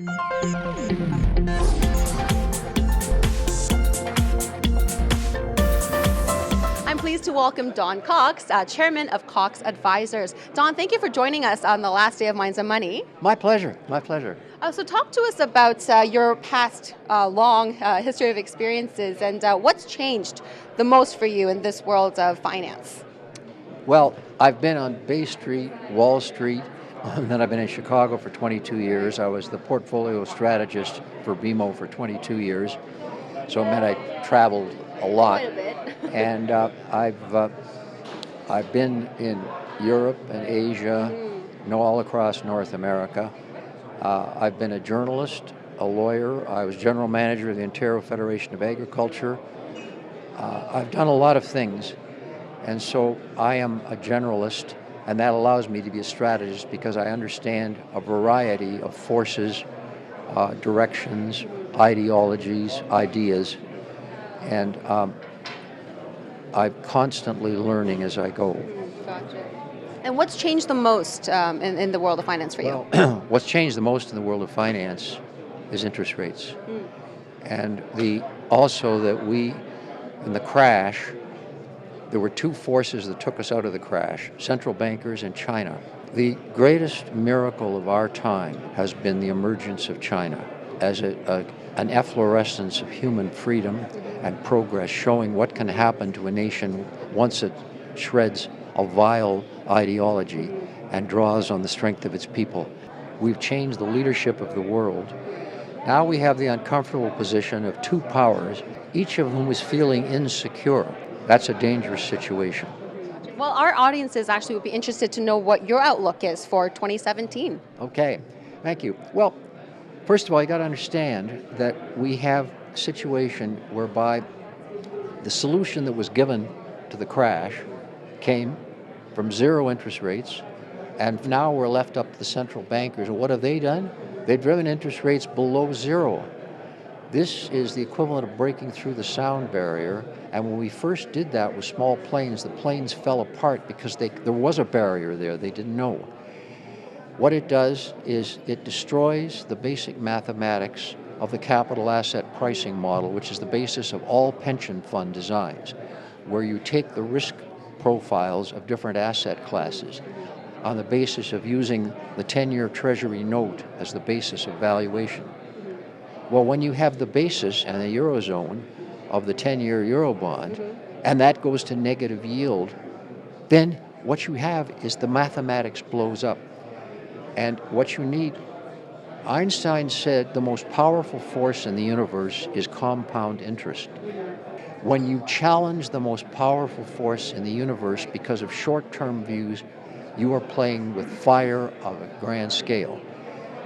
I'm pleased to welcome Don Coxe, Chairman of Coxe Advisors. Don, thank you for joining us on the last day of Minds and Money. My pleasure, my pleasure. So talk to us about your past long history of experiences and what's changed the most for you in this world of finance. Well, I've been on Bay Street, Wall Street, and then I've been in Chicago for 22 years. I was the portfolio strategist for BMO for 22 years, so it meant I traveled a lot. Quite a bit. And I've been in Europe and Asia, all across North America. I've been a journalist, a lawyer. I was general manager of the Ontario Federation of Agriculture. I've done a lot of things, and so I am a generalist, and that allows me to be a strategist because I understand a variety of forces, directions, ideologies, ideas, and I'm constantly learning as I go. Gotcha. And what's changed the most in the world of finance for you? Well, what's changed the most in the world of finance is interest rates. And also that in the crash, there were two forces that took us out of the crash, central bankers and China. The greatest miracle of our time has been the emergence of China as an efflorescence of human freedom and progress, showing what can happen to a nation once it shreds a vile ideology and draws on the strength of its people. We've changed the leadership of the world. Now we have the uncomfortable position of two powers, each of whom is feeling insecure. That's a dangerous situation. Well, our audiences actually would be interested to know what your outlook is for 2017. Okay, thank you. Well, first of all, you got to understand that we have a situation whereby the solution that was given to the crash came from zero interest rates, and now we're left up to the central bankers. And what have they done? They've driven interest rates below zero. This is the equivalent of breaking through the sound barrier, and when we first did that with small planes, the planes fell apart because there was a barrier there they didn't know. What it does is it destroys the basic mathematics of the capital asset pricing model, which is the basis of all pension fund designs, where you take the risk profiles of different asset classes on the basis of using the 10-year Treasury note as the basis of valuation. Well, when you have the basis in the Eurozone of the 10-year Eurobond, and that goes to negative yield, then what you have is the mathematics blows up. And what you need, Einstein said the most powerful force in the universe is compound interest. When you challenge the most powerful force in the universe because of short-term views, you are playing with fire of a grand scale.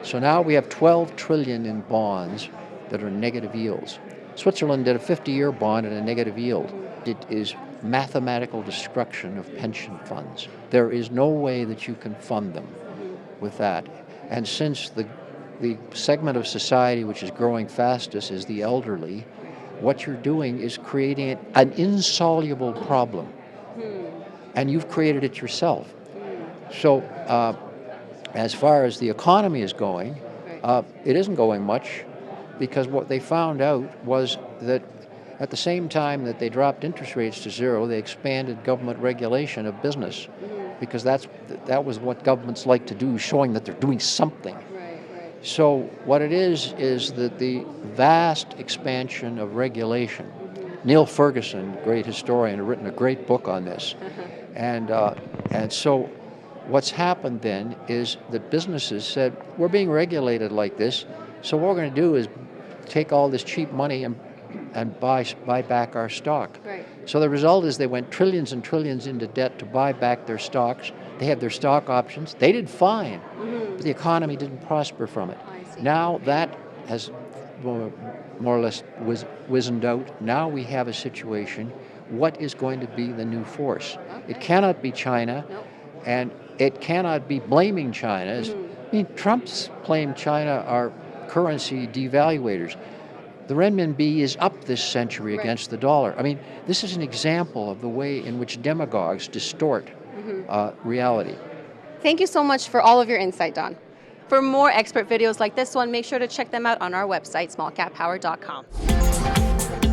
So now we have 12 trillion in bonds that are negative yields. Switzerland did a 50-year bond at a negative yield. It is mathematical destruction of pension funds. There is no way that you can fund them with that. And since the segment of society which is growing fastest is the elderly, what you're doing is creating an insoluble problem. And you've created it yourself. So as far as the economy is going, it isn't going much, because what they found out was that at the same time that they dropped interest rates to zero, they expanded government regulation of business, because that was what governments like to do, showing that they're doing something. So what it is that the vast expansion of regulation. Neil Ferguson, great historian, had written a great book on this. And so what's happened then is that businesses said, we're being regulated like this, so what we're going to do is take all this cheap money and buy back our stock. Right. So the result is they went trillions and trillions into debt to buy back their stocks. They had their stock options. They did fine, but the economy didn't prosper from it. Now that has more or less wizened out. Now we have a situation. What is going to be the new force? It cannot be China, and it cannot be blaming China. I mean, Trump's claimed China are currency devaluators. The renminbi is up this century against the dollar. I mean, this is an example of the way in which demagogues distort reality. Thank you so much for all of your insight, Don. For For more expert videos like this one, make sure to check them out on our website, smallcappower.com.